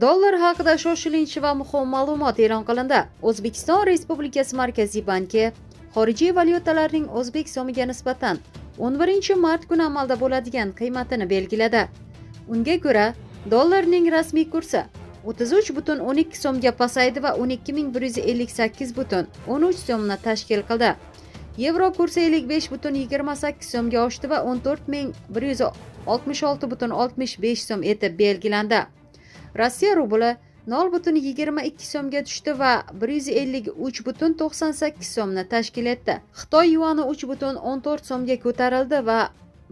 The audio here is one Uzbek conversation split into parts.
Dollar haqida shoshilinch va muhim ma'lumot e'lon qilindi. O'zbekiston Respublikasi Markaziy banki xorijiy valyutalarning o'zbek so'miga nisbatan 11-mart kuni amalda bo'ladigan qiymatini belgiladi. Unga ko'ra, dollarning rasmiy kursi 33,12 so'mga pasaydi va 12.158,13 so'mni tashkil qildi. Yevro kursi 55,28 so'mga oshdi va 14.166,65 so'm etib belgilandi. Rossiya rubli 0,22 so'mga tushdi va 153,98 so'mni tashkil etdi. Xitoy yuani 3,14 so'mga ko'tarildi va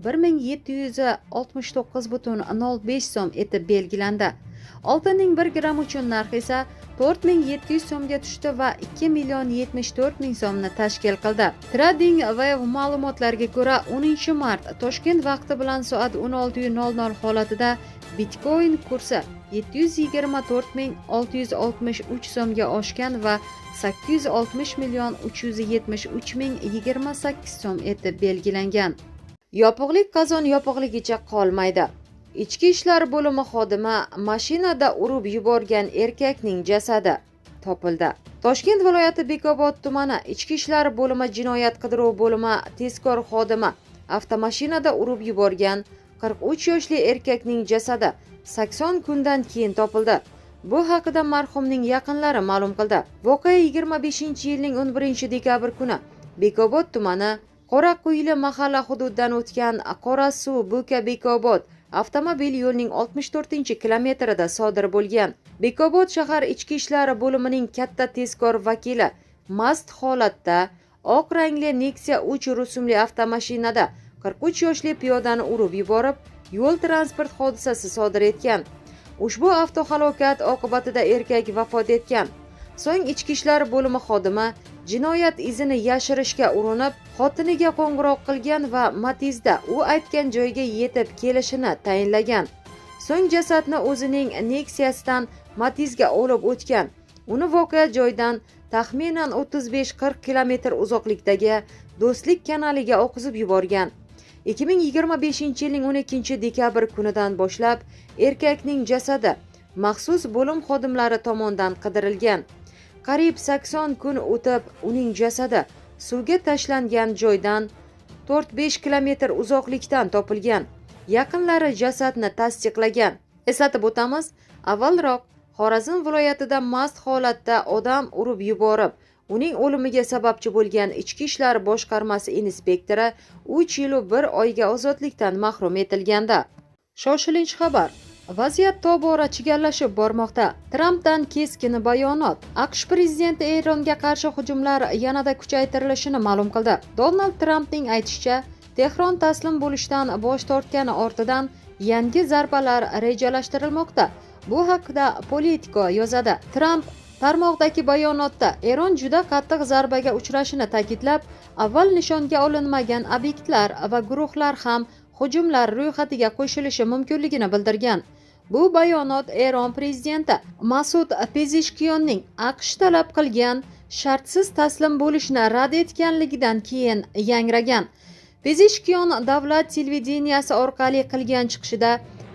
1769,05 so'm etib belgilandi. Oltinning 1 gramm uchun narxi esa 4700 so'mga tushdi va 2,74 so'mni tashkil qildi. Trading Wave ma'lumotlariga ko'ra 10-mart Toshkent vaqti bilan soat 16:00 holatida Bitcoin kursi 724,663 so'mga oshgan va 860,373,028 so'm etib belgilangan. Yopiqlik qozon yopiqligicha qolmaydi. Ichki ishlar bo'limi xodimi mashinada urib yuborgan erkakning jasadi topildi. Toshkent viloyati Bekobod tumani Ichki ishlar bo'limi jinoyat qidiruv bo'limi tezkor xodimi avtomashinada urib yuborgan 43 yoshli erkakning jasadi 80 kundan keyin topildi. Bu haqida marhumning yaqinlari ma'lum qildi. Voqea 25-yilning 11-dekabr kuni Bekobod tumani Qoraqo'yli mahalla hududidan o'tgan Qorasuv Bo'ka Bekobod avtomobil yo'lining 64-kilometrida sodir bo'lgan. Bekobod shahar ichki ishlar bo'limining katta tezkor vakili mast holatda oq rangli Nexia 3 rusumli avtomashinada 43 yoshli piyodani urib yuborib, yo'l transport hodisasi sodir etgan. Ushbu avtohalokat oqibatida erkak vafot etgan. So'ng ichki ishlar bo'limi xodimi jinoyat izini yashirishga urinib, xotiniga qo'ng'iroq qilgan va Matizda u aytgan joyga yetib kelishini tayinlagan. So'ng jasadni o'zining Nexia'sidan Matizga olib o'tgan. Uni voqea joydan taxminan 35-40 kilometr uzoqlikdagi Do'stlik kanaliga oqizib yuborgan. 2025-yilning 12-dekabr kunidan boshlab erkakning jasadi maxsus bo'lim xodimlari tomonidan qidirilgan. Qariyb 80 kun o'tib uning jasadi suvga tashlangan joydan 4-5 kilometr uzoqlikdan topilgan. Yaqinlari jasadni tasdiqlagan. Eslatib o'tamiz, avvalroq Xorazm viloyatida mast holatda odam urib yuborib, uning o'limiga sababchi bo'lgan Ichki ishlar boshqarmasi inspektori 3 yil 1 oyga ozodlikdan mahrum etilganda. Shoshilinch xabar. Vaziyat tobora chigallashib bormoqda. Trampdan keskin bayonot. AQSh prezidenti Eronga qarshi hujumlar yanada kuchaytirilishini ma'lum qildi. Donald Trampning aytishicha, Tehron taslim bo'lishdan bosh tortgani ortidan yangi zarbalar rejalashtirilmoqda. Bu haqda Politico yozadi. Tramp tarmoqdagi bayonotda Eron juda qattiq zarbaga uchrashini ta'kidlab, avval nishonga olinmagan obyektlar va guruhlar ham hujumlar ro'yxatiga qo'shilishi mumkinligini bildirgan. Bu bayonot Eron prezidenti Masud Pezeshkionning AQSh talab qilgan shartsiz taslim bo'lishni rad etganligidan keyin yangragan. Pezeshkion davlat televideniyasi orqali qilgan chiqishida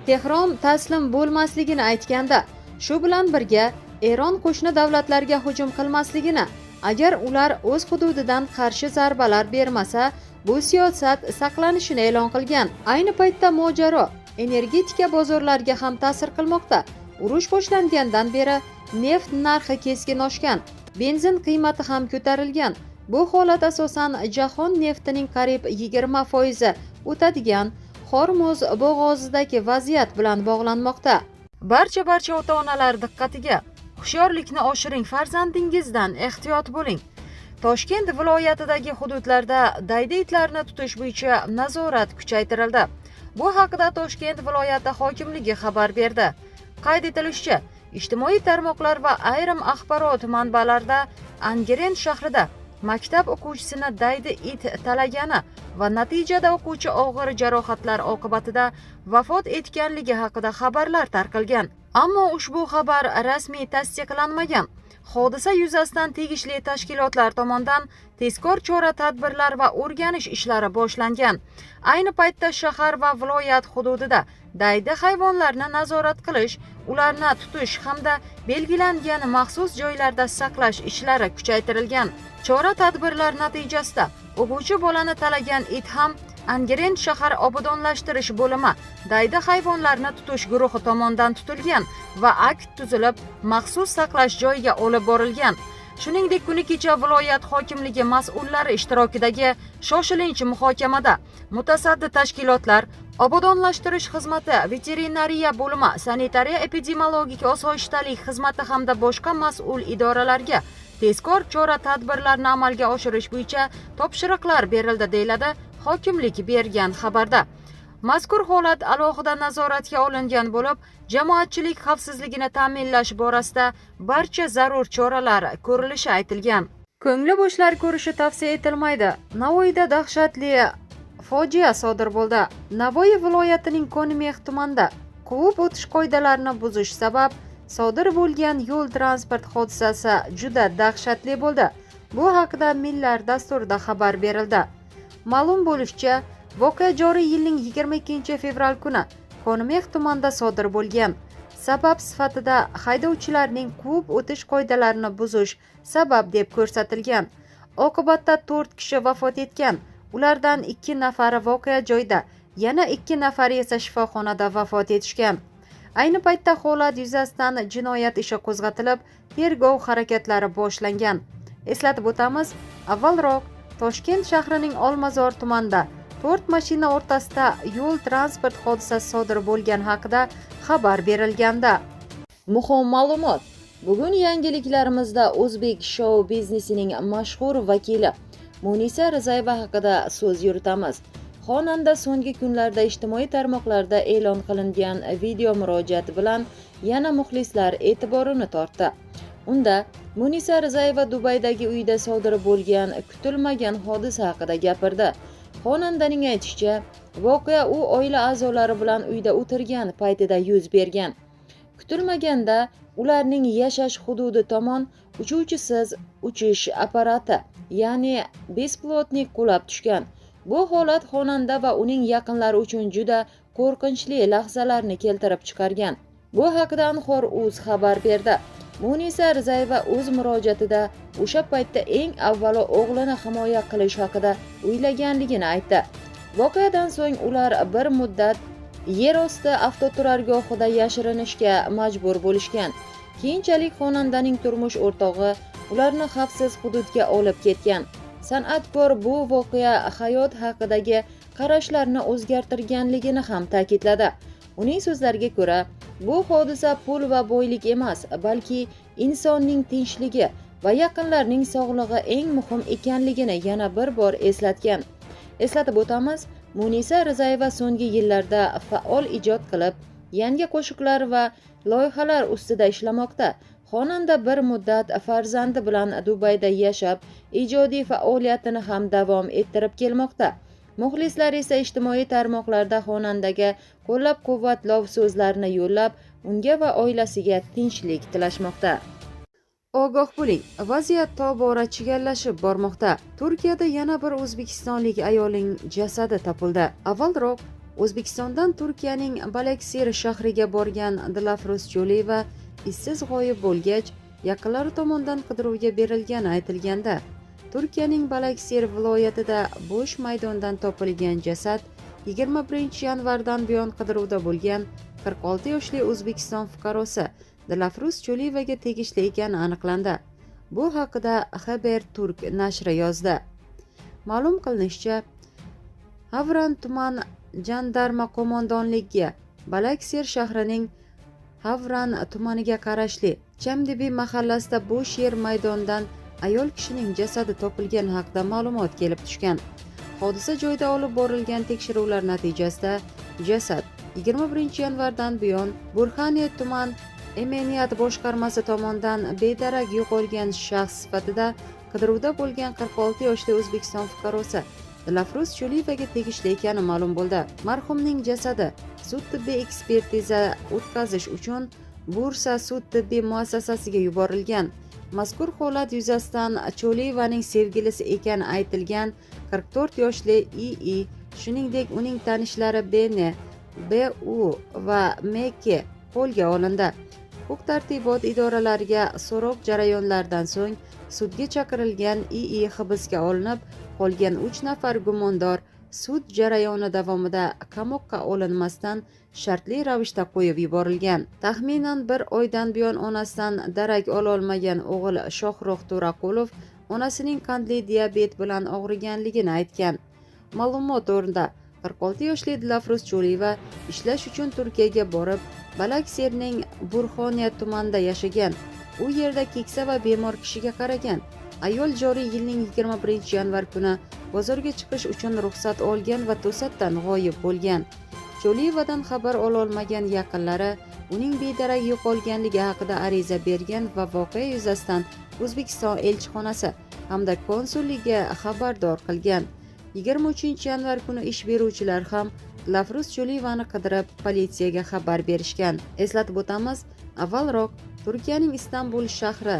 Tehron taslim bo'lmasligini aytganda, shu bilan birga Eron qo'shni davlatlarga hujum qilmasligini, agar ular o'z hududidan qarshi zarbalar bermasa, bu siyosat saqlanishini e'lon qilgan. Ayni paytda mojaro energetika bozorlariga ham ta'sir qilmoqda. Urush boshlangandan beri neft narxi keskin oshgan, benzin qiymati ham ko'tarilgan. Bu holat asosan jahon neftining qariyb 20% o'tadigan Hormuz bo'g'ozidagi vaziyat bilan bog'lanmoqda. Barcha ota-onalar diqqatiga. Hushyorlikni oshiring, farzandingizdan ehtiyot bo'ling. Toshkent viloyatidagi hududlarda daydi itlarni tutish bo'yicha nazorat kuchaytirildi. Bu haqida Toshkent viloyati hokimligi xabar berdi. Qayd etilishicha, ijtimoiy tarmoqlar va ayrim axborot manbalarida Angren shahrida maktab o'quvchisini daydi it talagani va natijada o'quvchi og'ir jarohatlar oqibatida vafot etganligi haqida xabarlar tarqalgan. Ammo ushbu xabar rasmiy tasdiqlanmagan. Hodisa yuzasidan tegishli tashkilotlar tomonidan tezkor chora-tadbirlar va o'rganish ishlari boshlangan. Ayni paytda shahar va viloyat hududida daydi hayvonlarni nazorat qilish, ularni tutish hamda belgilangan maxsus joylarda saqlash ishlari kuchaytirilgan. Chora-tadbirlar natijasida o'quvchi bolani talagan it ham Angren shahar obodonlashtirish bo'limi daydi hayvonlarni tutish guruhi tomonidan tutilgan va akt tuzilib, maxsus saqlash joyiga olib borilgan. Shuningdek, kuni kecha viloyat hokimligi mas'ullari ishtirokidagi shoshilinch muhokamada mutasaddi tashkilotlar, obodonlashtirish xizmati, veterinariya bo'limi, sanitariya epidemiologik osoyishtalik xizmati hamda boshqa mas'ul idoralarga tezkor chora-tadbirlarni amalga oshirish bo'yicha topshiriqlar berildi, deyiladi hokimlik bergan xabarda. Mazkur holat alohida nazoratga olingan bo'lib, jamoatchilik xavfsizligini ta'minlash borasida barcha zarur choralar ko'rilishi aytilgan. Ko'ngli bo'shlar ko'rishi tavsiya etilmaydi. Navoiyda dahshatli fojia sodir bo'ldi. Navoiy viloyatining Ko'nimex tumanida quvib o'tish qoidalarini buzish sabab sodir bo'lgan yo'l transport hodisasi juda dahshatli bo'ldi. Bu haqida Millar dasturida xabar berildi. Ma'lum bo'lishicha, voqea joriy yilning 22 fevral kuni Ko'nimex tumanida sodir bo'lgan. Sabab sifatida haydovchilarning quvib o'tish qoidalarini buzish sabab deb ko'rsatilgan. Oqibatda 4 kishi vafot etgan. Ulardan 2 nafari voqea joyida, yana 2 nafari esa shifoxonada vafot etishgan. Ayni paytda holat yuzasidan jinoyat ishi qo'zg'atilib, tergov harakatlari boshlangan. Eslatib o'tamiz, avvalroq Toshkent shahrining Olmazor tumanida 4 mashina o'rtasida yo'l transport hodisasi sodir bo'lgani haqida xabar berilganda. Muhim ma'lumot. Bugun yangiliklarimizda o'zbek shou biznesining mashhur vakili Munisa Rizayeva haqida so'z yuritamiz. Xonanda so'nggi kunlarda ijtimoiy tarmoqlarda e'lon qilingan video murojaat bilan yana muxlislar e'tiborini tortdi. Unda Munisa Rizayeva Dubaydagi uyida sodir bo'lgan kutilmagan hodisa haqida gapirdi. Xonandaning aytishicha, voqea u oila a'zolari bilan uyda o'tirgan paytida yuz bergan. Kutilmaganda ularning yashash hududi tomon uchuvchisiz uchish apparati, ya'ni bespilotnik qulab tushgan. Bu holat xonanda va uning yaqinlari uchun juda qo'rqinchli lahzalarni keltirib chiqargan. Bu haqida Anhor.uz xabar berdi. Munisa Rizayeva o'z murojaatida o'sha paytda eng avvalo o'g'lini himoya qilish haqida o'ylaganligini aytdi. Voqeadan so'ng ular bir muddat yer osti avtoturargohida yashirinishga majbur bo'lishgan. Keyinchalik xonandaning turmush o'rtog'i ularni xavfsiz hududga olib ketgan. San'atkor bu voqea hayot haqidagi qarashlarni o'zgartirganligini ham ta'kidladi. Uning so'zlariga ko'ra, bu hodisa pul va boylik emas, balki insonning tinchligi va yaqinlarning sog'lig'i eng muhim ekanligini yana bir bor eslatgan. Eslatib o'tamiz, Munisa Rizayeva so'nggi yillarda faol ijod qilib, yangi qo'shiqlar va loyihalar ustida ishlamoqda. Xonanda bir muddat farzandi bilan Dubayda yashab, ijodiy faoliyatini ham davom ettirib kelmoqda. Muxlislar esa ijtimoiy tarmoqlarda xonandaga qo'llab-quvvatlov so'zlarini yo'llab, unga va oilasiga tinchlik tilashmoqda. Ogoh bo'ling, vaziyat tobora chigallashib bormoqda. Turkiyada yana bir o'zbekistonlik ayolning jasadi topildi. Avvalroq O'zbekistondan Turkiyaning Balaksir shahriga borgan Dilafruz Jo'liyeva izsiz g'oyib bo'lgach, yaqinlari tomonidan qidiruvga berilgani aytilganda, Turkiyaning Balaksir viloyatida bo'sh maydondan topilgan jasad 21-yanvardan buyon qidiruvda bo'lgan 46 yoshli O'zbekiston fuqarosi Dilafruz Jo'liyevaga tegishli ekani aniqlandi. Bu haqida Haberturk nashri yozdi. Ma'lum qilinishicha, Havran tuman jandarma qo'mondonligiga Balaksir shahrining Havran tumaniga qarashli Chamdibi mahallasida bo'sh yer maydondan ayol kishining jasadi topilgani haqida ma'lumot kelib tushgan. Hodisa joyida olib borilgan tekshiruvlar natijasida jasad 21-yanvardan buyon Burxaniya tuman Emeniyat boshqarmasi tomonidan bedarak yo'qolgan shaxs sifatida qidiruvda bo'lgan 46 yoshli O'zbekiston fuqarosi Dilafruz Jo'liyevaga tegishli ekani ma'lum bo'ldi. Marhumning jasadi sud tibbiy ekspertiza o'tkazish uchun Bursa sud tibbiy muassasasiga yuborilgan. Mazkur holat yuzasidan Choliyevaning sevgilisi ekani aytilgan 44 yoshli I.I., shuningdek uning tanishlari Beni, B.U. va M.K. qo'lga olindi. Huquq-tartibot idoralariga so'roq jarayonlaridan so'ng sudga chaqirilgan I.I. hibsga olinib, qolgan 3 nafar gumondor sud jarayoni davomida qamoqqa olinmasdan shartli ravishda qo'yib yuborilgan. Taxminan bir oydan buyon onasidan darak ololmagan o'g'il Shohrux To'raqulov onasining qandli diabet bilan og'riganligini aytgan. Ma'lumot o'rnida 46 yoshli Dilafruz Choliyeva ishlash uchun Turkiyaga borib, Balakserning Burxoniyat tumanida yashagan. U yerda keksa va bemor kishiga qaragan. Ayol joriy yilning 21-yanvar kuni bozorga chiqish uchun ruxsat olgan va to'satdan g'oyib bo'lgan. Choliyevadan xabar ololmagan yaqinlari uning bedarak yo'qolganligi haqida ariza bergan va voqea yuzasidan O'zbekiston elchixonasi hamda konsulligiga xabardor qilgan. 23-yanvar kuni ish beruvchilar ham Dilafruz Choliyevani qidirib politsiyaga xabar berishgan. Eslatib o'tamiz, avvalroq Turkiyaning Istanbul shahri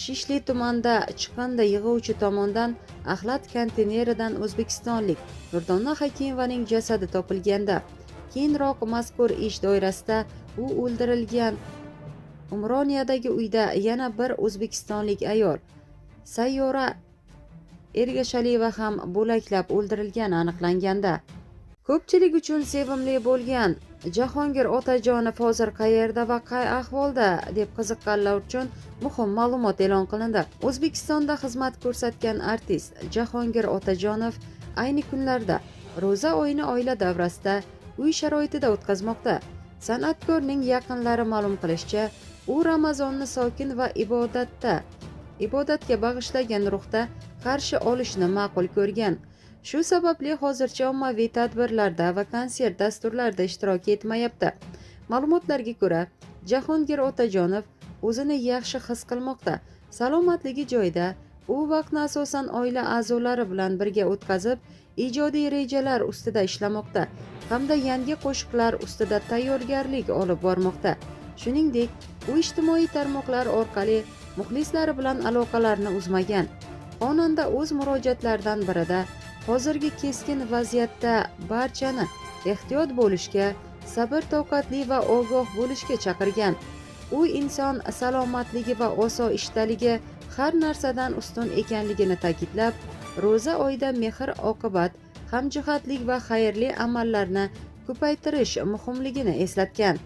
Shishli tumanida chiqindi yig'uvchi tomonidan axlat konteyneridan o'zbekistonlik Nurdona Hakimevaning jasadi topilganda, keyinroq mazkur ish doirasida u o'ldirilgan. Umroniyadagi uyda yana bir o'zbekistonlik ayol Sayyora Ergashaliyeva ham bo'laklab o'ldirilgani aniqlanganda. Ko'pchilik uchun sevimli bo'lgan Jahongir Otajonov hozir qayerda va qay ahvolda deb qiziqqanlar uchun muhim ma'lumot e'lon qilindi. O'zbekistonda xizmat ko'rsatgan artist Jahongir Otajonov ayni kunlarda ro'za oyini oila davrasida uy sharoitida o'tkazmoqda. San'atkorning yaqinlari ma'lum qilishicha, u Ramazonni sokin va ibodatga bag'ishlagan ruhda qarshi olishni ma'qul ko'rgan. Shu sababli hozircha ommaviy tadbirlarda va konsert dasturlarida ishtirok etmayapti. Ma'lumotlarga ko'ra, Jahongir Otajonov o'zini yaxshi his qilmoqda. Salomatligi joyida, u vaqtni asosan oila a'zolari bilan birga o'tkazib, ijodiy rejalar ustida ishlamoqda hamda yangi qo'shiqlar ustida tayyorgarlik olib bormoqda. Shuningdek, u ijtimoiy tarmoqlar orqali muxlislari bilan aloqalarni uzmagan. Xonanda o'z murojaatlaridan birida hozirgi keskin vaziyatda barchani ehtiyot bo'lishga, sabr-toqatli va ogoh bo'lishga chaqirgan. U inson salomatligi va osoyishtaligi har narsadan ustun ekanligini ta'kidlab, ro'za oyida mehr-oqibat, hamjihatlik va xayrli amallarni ko'paytirish muhimligini eslatgan.